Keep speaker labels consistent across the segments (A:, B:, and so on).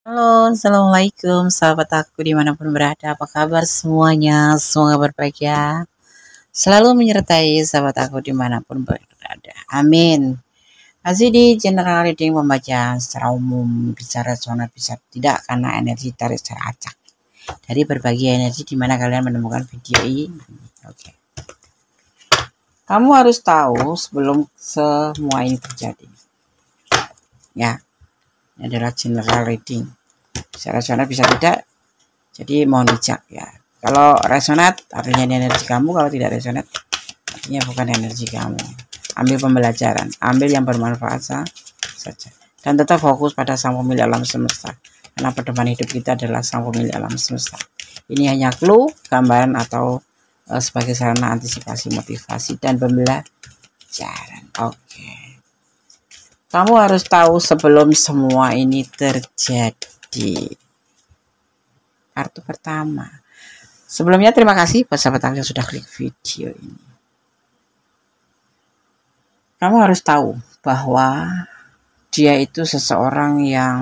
A: Halo, assalamualaikum sahabat aku dimanapun berada. Apa kabar semuanya? Semoga berbahagia selalu menyertai sahabat aku dimanapun berada. Amin. Masih di general reading pembacaan secara umum, bicara zona bisa tidak karena energi tarik secara acak dari berbagai energi di mana kalian menemukan video ini. Oke. Kamu harus tahu sebelum semua ini terjadi. Ya, ini adalah general reading. Secara zona bisa tidak, jadi mohon bijak ya. Kalau resonat artinya ini energi kamu, kalau tidak resonat artinya bukan energi kamu. Ambil pembelajaran, ambil yang bermanfaat saja. Dan tetap fokus pada sang pemilik alam semesta. Karena pedoman hidup kita adalah sang pemilik alam semesta. Ini hanya clue, gambaran atau sebagai sarana antisipasi, motivasi, dan pembelajaran. Oke. Kamu harus tahu sebelum semua ini terjadi. Kartu pertama. Sebelumnya terima kasih buat sahabat aku yang sudah klik video ini. Kamu harus tahu bahwa dia itu seseorang yang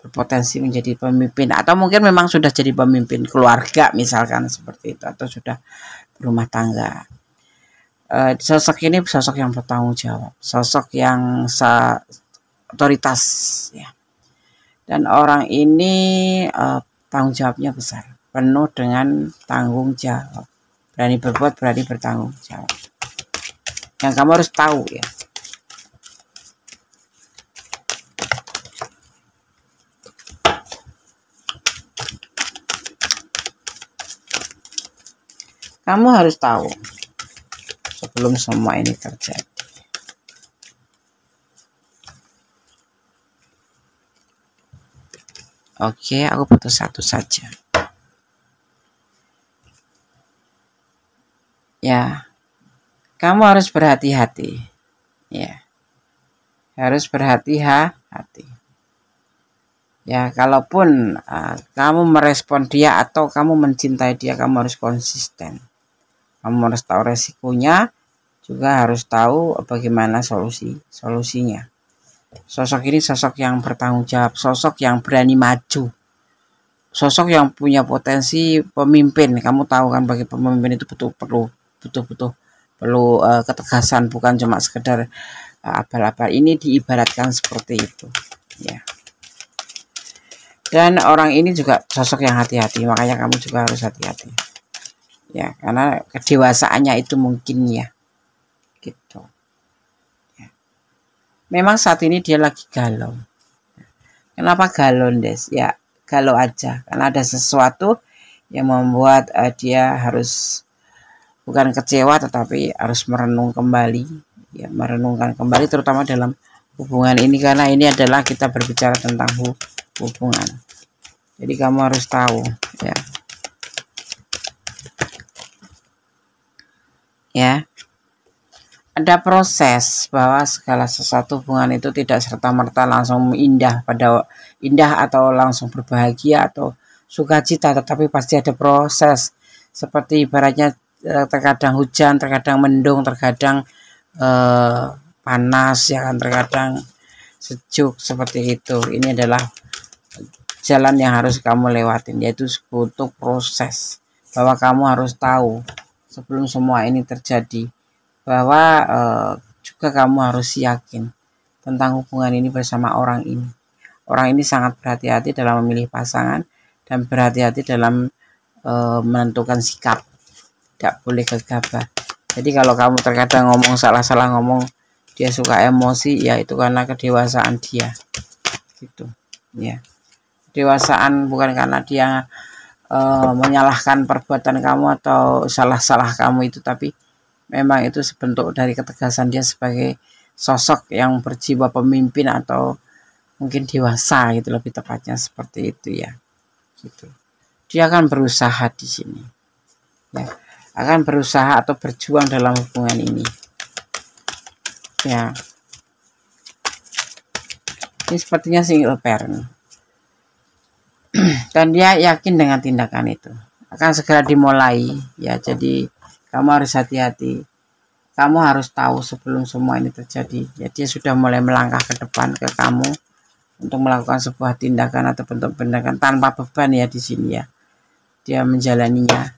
A: berpotensi menjadi pemimpin, atau mungkin memang sudah jadi pemimpin keluarga misalkan seperti itu, atau sudah berumah tangga. Sosok ini sosok yang bertanggung jawab, sosok yang otoritas ya. Dan orang ini tanggung jawabnya besar, penuh dengan tanggung jawab, berani berbuat, berani bertanggung jawab. Yang kamu harus tahu ya, kamu harus tahu sebelum semua ini terjadi. Oke, aku butuh satu saja. Ya, kamu harus berhati-hati. Ya, harus berhati-hati. Ya, kalaupun kamu merespon dia atau kamu mencintai dia, kamu harus konsisten. Kamu harus tahu resikonya, juga harus tahu bagaimana solusinya. Sosok ini sosok yang bertanggung jawab, sosok yang berani maju, sosok yang punya potensi pemimpin. Kamu tahu kan, bagi pemimpin itu perlu ketegasan, bukan cuma sekedar abal-abal. Ini diibaratkan seperti itu ya. Dan orang ini juga sosok yang hati-hati, makanya kamu juga harus hati-hati ya, karena kedewasaannya itu mungkin ya gitu ya. Memang saat ini dia lagi galau. Kenapa galau, Des? Ya galau aja karena ada sesuatu yang membuat dia harus bukan kecewa, tetapi harus merenung kembali ya, merenungkan kembali terutama dalam hubungan ini, karena ini adalah kita berbicara tentang hubungan. Jadi kamu harus tahu ya, ada proses bahwa segala sesuatu hubungan itu tidak serta-merta langsung indah atau langsung berbahagia atau sukacita, tetapi pasti ada proses. Seperti ibaratnya terkadang hujan, terkadang mendung, terkadang panas ya kan, terkadang sejuk, seperti itu. Ini adalah jalan yang harus kamu lewatin, yaitu butuh proses. Bahwa kamu harus tahu sebelum semua ini terjadi, bahwa juga kamu harus yakin tentang hubungan ini bersama orang ini. Orang ini sangat berhati-hati dalam memilih pasangan dan berhati-hati dalam menentukan sikap. Tidak boleh gegabah. Jadi kalau kamu terkadang ngomong salah-salah ngomong, dia suka emosi, ya itu karena kedewasaan dia. Gitu ya. Kedewasaan bukan karena dia menyalahkan perbuatan kamu atau salah-salah kamu itu, tapi memang itu sebentuk dari ketegasan dia sebagai sosok yang berjiwa pemimpin atau mungkin dewasa gitu, lebih tepatnya seperti itu ya. Gitu. Dia akan berusaha di sini. Ya, akan berusaha atau berjuang dalam hubungan ini. Ya. Ini sepertinya single parent. Dan dia yakin dengan tindakan itu akan segera dimulai ya. Jadi kamu harus hati-hati, kamu harus tahu sebelum semua ini terjadi ya, dia sudah mulai melangkah ke depan ke kamu untuk melakukan sebuah tindakan atau bentuk tindakan tanpa beban ya di sini ya. Dia menjalaninya.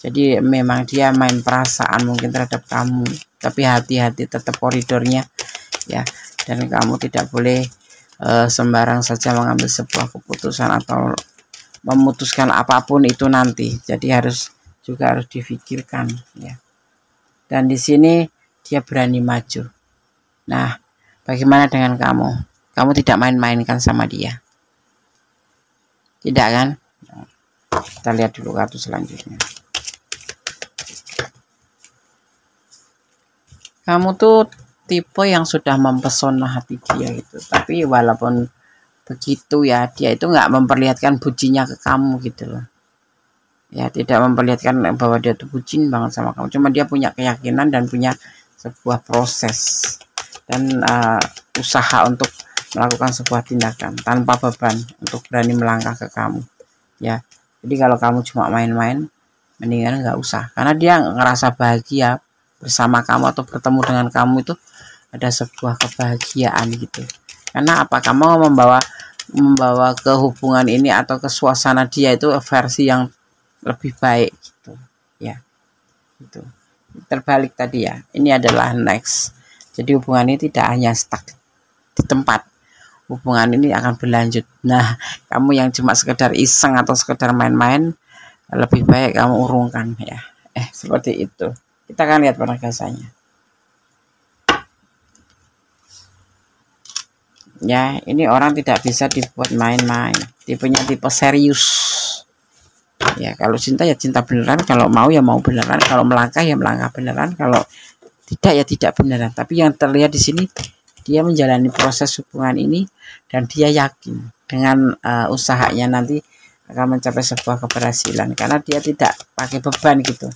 A: Jadi memang dia main perasaan mungkin terhadap kamu, tapi hati-hati tetap koridornya ya. Dan kamu tidak boleh sembarang saja mengambil sebuah keputusan atau memutuskan apapun itu nanti. Jadi harus difikirkan ya. Dan di sini dia berani maju. Nah, bagaimana dengan kamu? Kamu tidak main-mainkan sama dia. Tidak kan? Kita lihat dulu kartu selanjutnya. Kamu tuh tipe yang sudah mempesona hati dia gitu. Tapi walaupun begitu ya, dia itu nggak memperlihatkan bucinnya ke kamu gitu loh. Ya, tidak memperlihatkan bahwa dia tuh bucin banget sama kamu. Cuma dia punya keyakinan dan punya sebuah proses dan usaha untuk melakukan sebuah tindakan tanpa beban untuk berani melangkah ke kamu ya. Jadi kalau kamu cuma main-main, mendingan nggak usah, karena dia ngerasa bahagia bersama kamu atau bertemu dengan kamu itu ada sebuah kebahagiaan gitu. Karena apa, kamu membawa ke hubungan ini atau ke suasana dia itu versi yang lebih baik gitu ya. Itu terbalik tadi ya, ini adalah next. Jadi hubungan ini tidak hanya stuck di tempat, hubungan ini akan berlanjut. Nah, kamu yang cuma sekedar iseng atau sekedar main-main, lebih baik kamu urungkan ya. Seperti itu. Kita akan lihat penegasannya. Ya, ini orang tidak bisa dibuat main-main. Tipenya tipe serius. Ya, kalau cinta ya cinta beneran, kalau mau ya mau beneran, kalau melangkah ya melangkah beneran, kalau tidak ya tidak beneran. Tapi yang terlihat di sini, dia menjalani proses hubungan ini dan dia yakin dengan usahanya nanti akan mencapai sebuah keberhasilan karena dia tidak pakai beban gitu.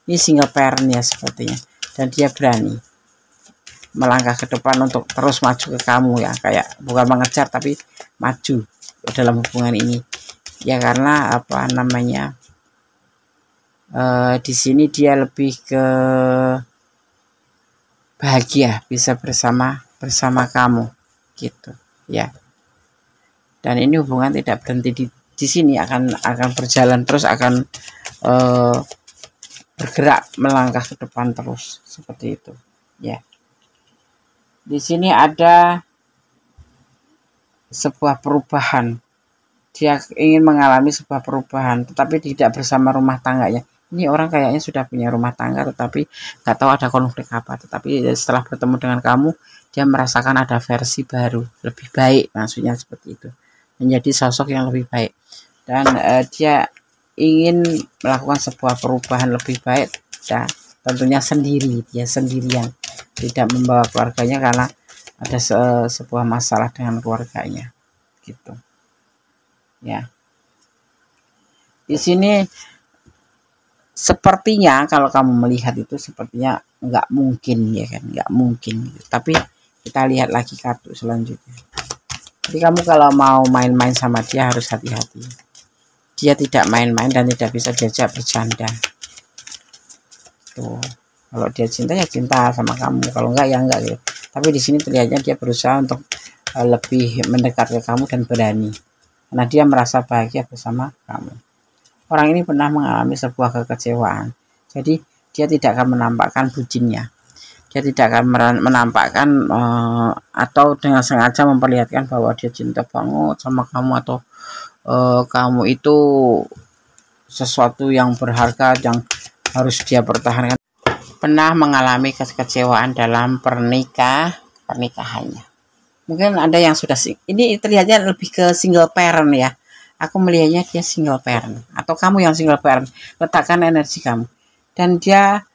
A: Ini single parent ya sepertinya, dan dia berani melangkah ke depan untuk terus maju ke kamu ya, kayak bukan mengejar tapi maju dalam hubungan ini ya. Karena apa namanya, di sini dia lebih ke bahagia bisa bersama kamu gitu ya. Dan ini hubungan tidak berhenti di sini, akan berjalan terus, akan bergerak melangkah ke depan terus seperti itu ya. Di sini ada sebuah perubahan, dia ingin mengalami sebuah perubahan tetapi tidak bersama rumah tangganya. Ini orang kayaknya sudah punya rumah tangga tetapi nggak tahu ada konflik apa, tetapi setelah bertemu dengan kamu dia merasakan ada versi baru, lebih baik, maksudnya seperti itu, menjadi sosok yang lebih baik. Dan dia ingin melakukan sebuah perubahan lebih baik ya, tentunya sendiri, dia sendirian, tidak membawa keluarganya karena ada sebuah masalah dengan keluarganya gitu ya. Di sini sepertinya kalau kamu melihat itu sepertinya nggak mungkin ya kan, nggak mungkin gitu. Tapi kita lihat lagi kartu selanjutnya. Jadi kamu kalau mau main-main sama dia harus hati-hati. Dia tidak main-main dan tidak bisa diajak bercanda tuh. Kalau dia cinta ya cinta sama kamu, kalau enggak ya enggak gitu. Tapi di sini terlihatnya dia berusaha untuk lebih mendekat ke kamu dan berani karena dia merasa bahagia bersama kamu. Orang ini pernah mengalami sebuah kekecewaan, jadi dia tidak akan menampakkan bucinnya, dia tidak akan menampakkan atau dengan sengaja memperlihatkan bahwa dia cinta banget sama kamu atau kamu itu sesuatu yang berharga yang harus dia pertahankan. Pernah mengalami kekecewaan dalam pernikahannya. Mungkin ada yang sudah, ini terlihatnya lebih ke single parent ya. Aku melihatnya dia single parent atau kamu yang single parent. Letakkan energi kamu dan dia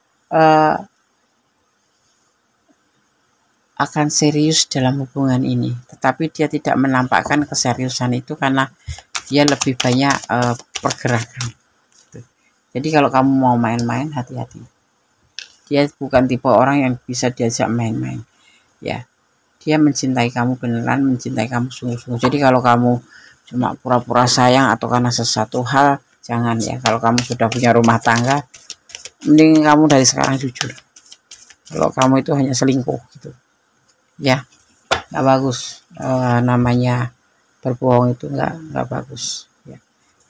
A: akan serius dalam hubungan ini, tetapi dia tidak menampakkan keseriusan itu karena dia lebih banyak pergerakan. Jadi kalau kamu mau main-main, hati-hati. Dia bukan tipe orang yang bisa diajak main-main ya. Dia mencintai kamu beneran, mencintai kamu sungguh-sungguh. Jadi kalau kamu cuma pura-pura sayang atau karena sesuatu hal, jangan ya. Kalau kamu sudah punya rumah tangga, mending kamu dari sekarang jujur. Kalau kamu itu hanya selingkuh gitu ya, nggak bagus namanya berbohong itu nggak bagus ya.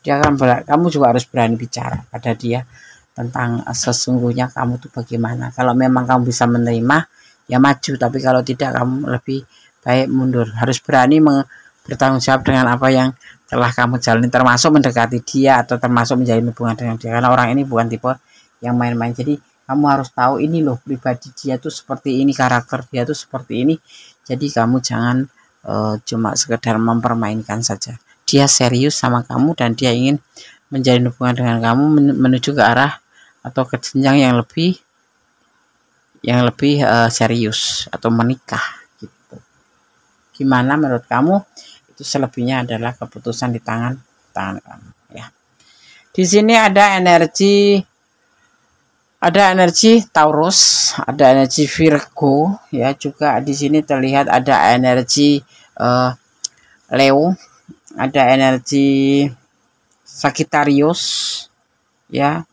A: Dia kan kamu juga harus berani bicara pada dia tentang sesungguhnya kamu tuh bagaimana. Kalau memang kamu bisa menerima ya maju, tapi kalau tidak kamu lebih baik mundur. Harus berani bertanggung jawab dengan apa yang telah kamu jalani, termasuk mendekati dia atau termasuk menjalin hubungan dengan dia, karena orang ini bukan tipe yang main-main. Jadi kamu harus tahu ini loh pribadi dia tuh seperti ini, karakter dia tuh seperti ini. Jadi kamu jangan cuma sekedar mempermainkan saja. Dia serius sama kamu dan dia ingin menjalin hubungan dengan kamu menuju ke arah atau ke jenjang yang lebih serius atau menikah gitu. Gimana menurut kamu? Itu selebihnya adalah keputusan di tangan kamu ya. Di sini ada energi Taurus, ada energi Virgo ya, juga di sini terlihat ada energi Leo, ada energi Sagittarius ya,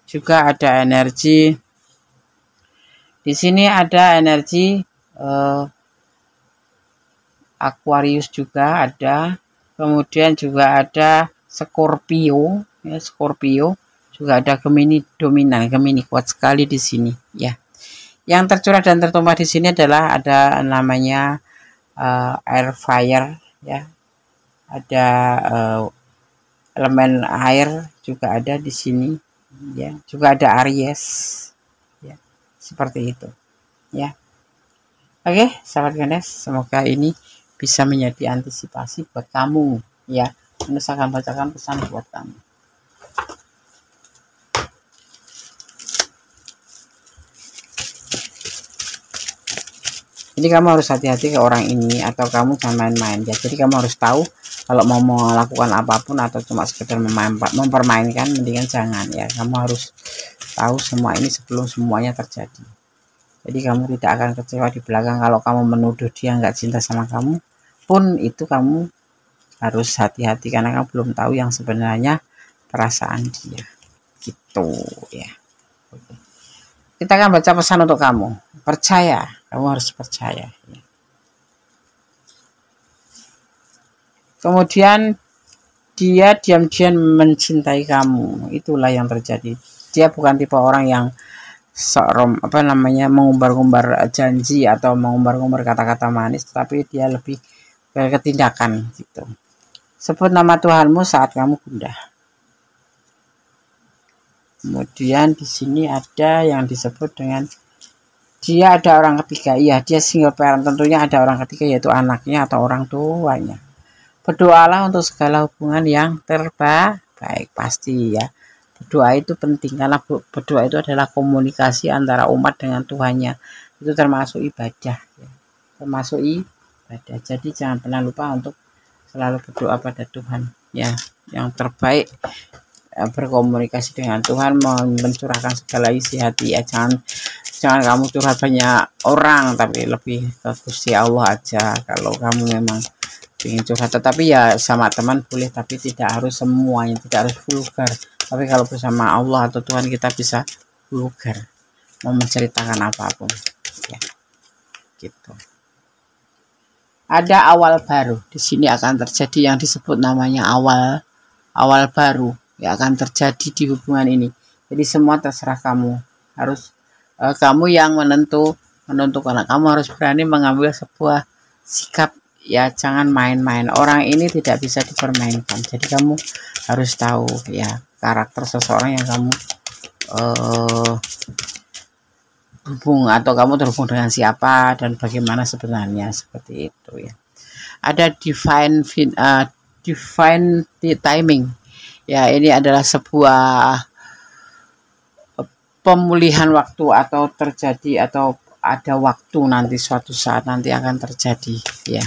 A: juga ada energi di sini ada energi Aquarius juga ada, kemudian juga ada Scorpio ya, Scorpio juga ada, Gemini dominan, Gemini kuat sekali di sini ya. Yang tercurah dan tertumpah di sini adalah ada namanya air fire ya, ada elemen air juga ada di sini ya, juga ada Aries ya, seperti itu ya. Oke sahabat Ganes, semoga ini bisa menjadi antisipasi buat kamu ya. Ganes akan bacakan pesan buat kamu. Jadi kamu harus hati-hati ke orang ini, atau kamu jangan main-main ya. Jadi kamu harus tahu kalau mau melakukan apapun atau cuma sekedar mempermainkan, mendingan jangan ya. Kamu harus tahu semua ini sebelum semuanya terjadi. Jadi kamu tidak akan kecewa di belakang. Kalau kamu menuduh dia nggak cinta sama kamu pun, itu kamu harus hati-hati karena kamu belum tahu yang sebenarnya perasaan dia gitu ya. Oke. Kita akan baca pesan untuk kamu. Percaya, kamu harus percaya ya. Kemudian dia diam-diam mencintai kamu, itulah yang terjadi. Dia bukan tipe orang yang mengumbar-umbar janji atau mengumbar-umbar kata-kata manis, tapi dia lebih ke tindakan gitu. Sebut nama Tuhanmu saat kamu gundah. Kemudian di sini ada yang disebut dengan dia ada orang ketiga. Iya, dia single parent, tentunya ada orang ketiga, yaitu anaknya atau orang tuanya. Berdoalah untuk segala hubungan yang terbaik, pasti ya. Berdoa itu penting karena berdoa itu adalah komunikasi antara umat dengan Tuhannya. Itu termasuk ibadah ya. Termasuk ibadah. Jadi jangan pernah lupa untuk selalu berdoa pada Tuhan ya, yang terbaik. Berkomunikasi dengan Tuhan, mencurahkan segala isi hati ya. Jangan kamu curhat banyak orang, tapi lebih ke Gusti Allah aja. Kalau kamu memang ingin curhat, tetapi ya sama teman boleh, tapi tidak harus semuanya, tidak harus vulgar. Tapi kalau bersama Allah atau Tuhan kita bisa vulgar, mau menceritakan apapun ya gitu. Ada awal baru di sini akan terjadi yang disebut namanya awal baru ya, akan terjadi di hubungan ini. Jadi semua terserah kamu, harus kamu yang menentukan. Kamu harus berani mengambil sebuah sikap ya, jangan main-main. Orang ini tidak bisa dipermainkan. Jadi kamu harus tahu ya karakter seseorang yang kamu hubung, atau kamu terhubung dengan siapa dan bagaimana sebenarnya, seperti itu ya. Ada divine timing ya, ini adalah sebuah pemulihan waktu atau terjadi, atau ada waktu nanti, suatu saat nanti akan terjadi ya.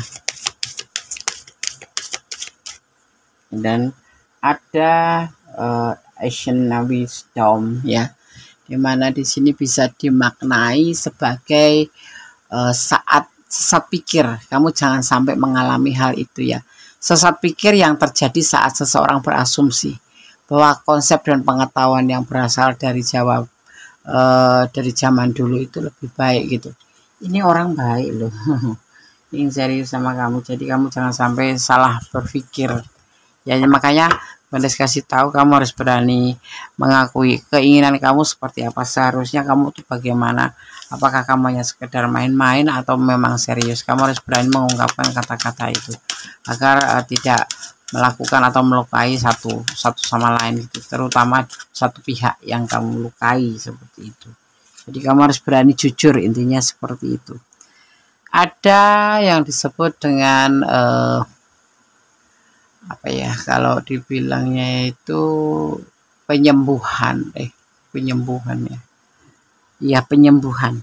A: Dan ada ancient wisdom ya, dimana di sini bisa dimaknai sebagai saat sesat pikir. Kamu jangan sampai mengalami hal itu ya. Sesat pikir yang terjadi saat seseorang berasumsi bahwa konsep dan pengetahuan yang berasal dari dari zaman dulu itu lebih baik gitu. Ini orang baik loh. ingin serius sama kamu. Jadi kamu jangan sampai salah berpikir. Ya makanya Bondes kasih tahu kamu harus berani mengakui keinginan kamu seperti apa. Seharusnya kamu tuh bagaimana. Apakah kamu hanya sekedar main-main atau memang serius. Kamu harus berani mengungkapkan kata-kata itu agar tidak melakukan atau melukai satu sama lain gitu, terutama satu pihak yang kamu lukai seperti itu. Jadi kamu harus berani jujur, intinya seperti itu. Ada yang disebut dengan apa ya, kalau dibilangnya itu penyembuhan ya. Iya, penyembuhan.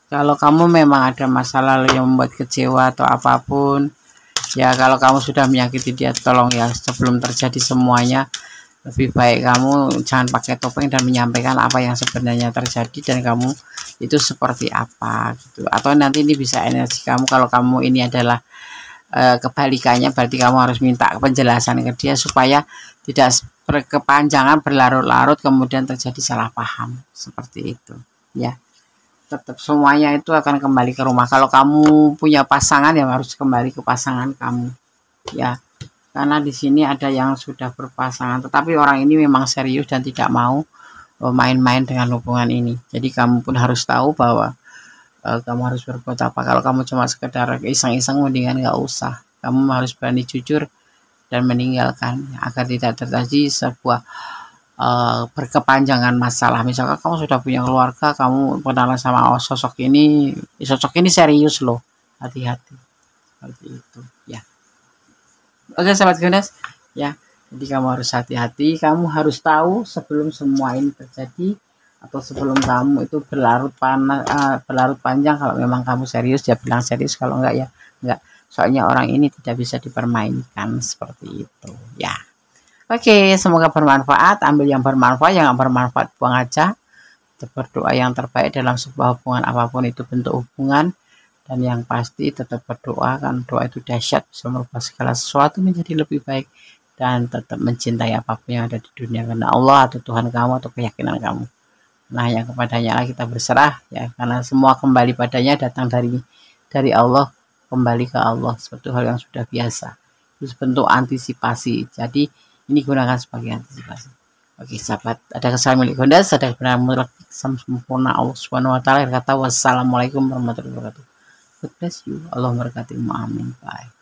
A: Kalau kamu memang ada masalah yang membuat kecewa atau apapun, ya kalau kamu sudah menyakiti dia, tolong ya sebelum terjadi semuanya, lebih baik kamu jangan pakai topeng dan menyampaikan apa yang sebenarnya terjadi dan kamu itu seperti apa gitu. Atau nanti ini bisa energi kamu, kalau kamu ini adalah kebalikannya, berarti kamu harus minta penjelasan ke dia supaya tidak berkepanjangan, berlarut-larut, kemudian terjadi salah paham seperti itu ya. Tetap semuanya itu akan kembali ke rumah. Kalau kamu punya pasangan ya harus kembali ke pasangan kamu ya, karena di sini ada yang sudah berpasangan tetapi orang ini memang serius dan tidak mau main-main dengan hubungan ini. Jadi kamu pun harus tahu bahwa kamu harus berbuat apa. Kalau kamu cuma sekedar iseng-iseng, mendingan nggak usah. Kamu harus berani jujur dan meninggalkan agar tidak terjadi sebuah berkepanjangan masalah. Misalkan kamu sudah punya keluarga, kamu kenalan sama sosok ini serius loh, hati-hati seperti itu ya. Oke sahabat Gunas ya, jadi kamu harus hati-hati, kamu harus tahu sebelum semua ini terjadi atau sebelum kamu itu berlarut panjang. Kalau memang kamu serius ya bilang serius, kalau enggak ya enggak, soalnya orang ini tidak bisa dipermainkan seperti itu ya. Oke, semoga bermanfaat. Ambil yang bermanfaat, yang nggak bermanfaat buang aja. Berdoa yang terbaik dalam sebuah hubungan apapun itu bentuk hubungan, dan yang pasti tetap berdoa, kan doa itu dahsyat, bisa merubah segala sesuatu menjadi lebih baik, dan tetap mencintai apapun yang ada di dunia karena Allah atau Tuhan kamu atau keyakinan kamu. Nah, yang kepadanya lah kita berserah ya, karena semua kembali padanya, datang dari Allah, kembali ke Allah, seperti hal yang sudah biasa. Itu bentuk antisipasi. Jadi ini gunakan sebagai antisipasi. Oke sahabat, ada kesalahan milik Honda, ada benar mutlak sempurna Allah Subhanahu wa taala. Kata wassalamualaikum warahmatullahi wabarakatuh. God bless you. Allah memberkatimu. Amin. Bye.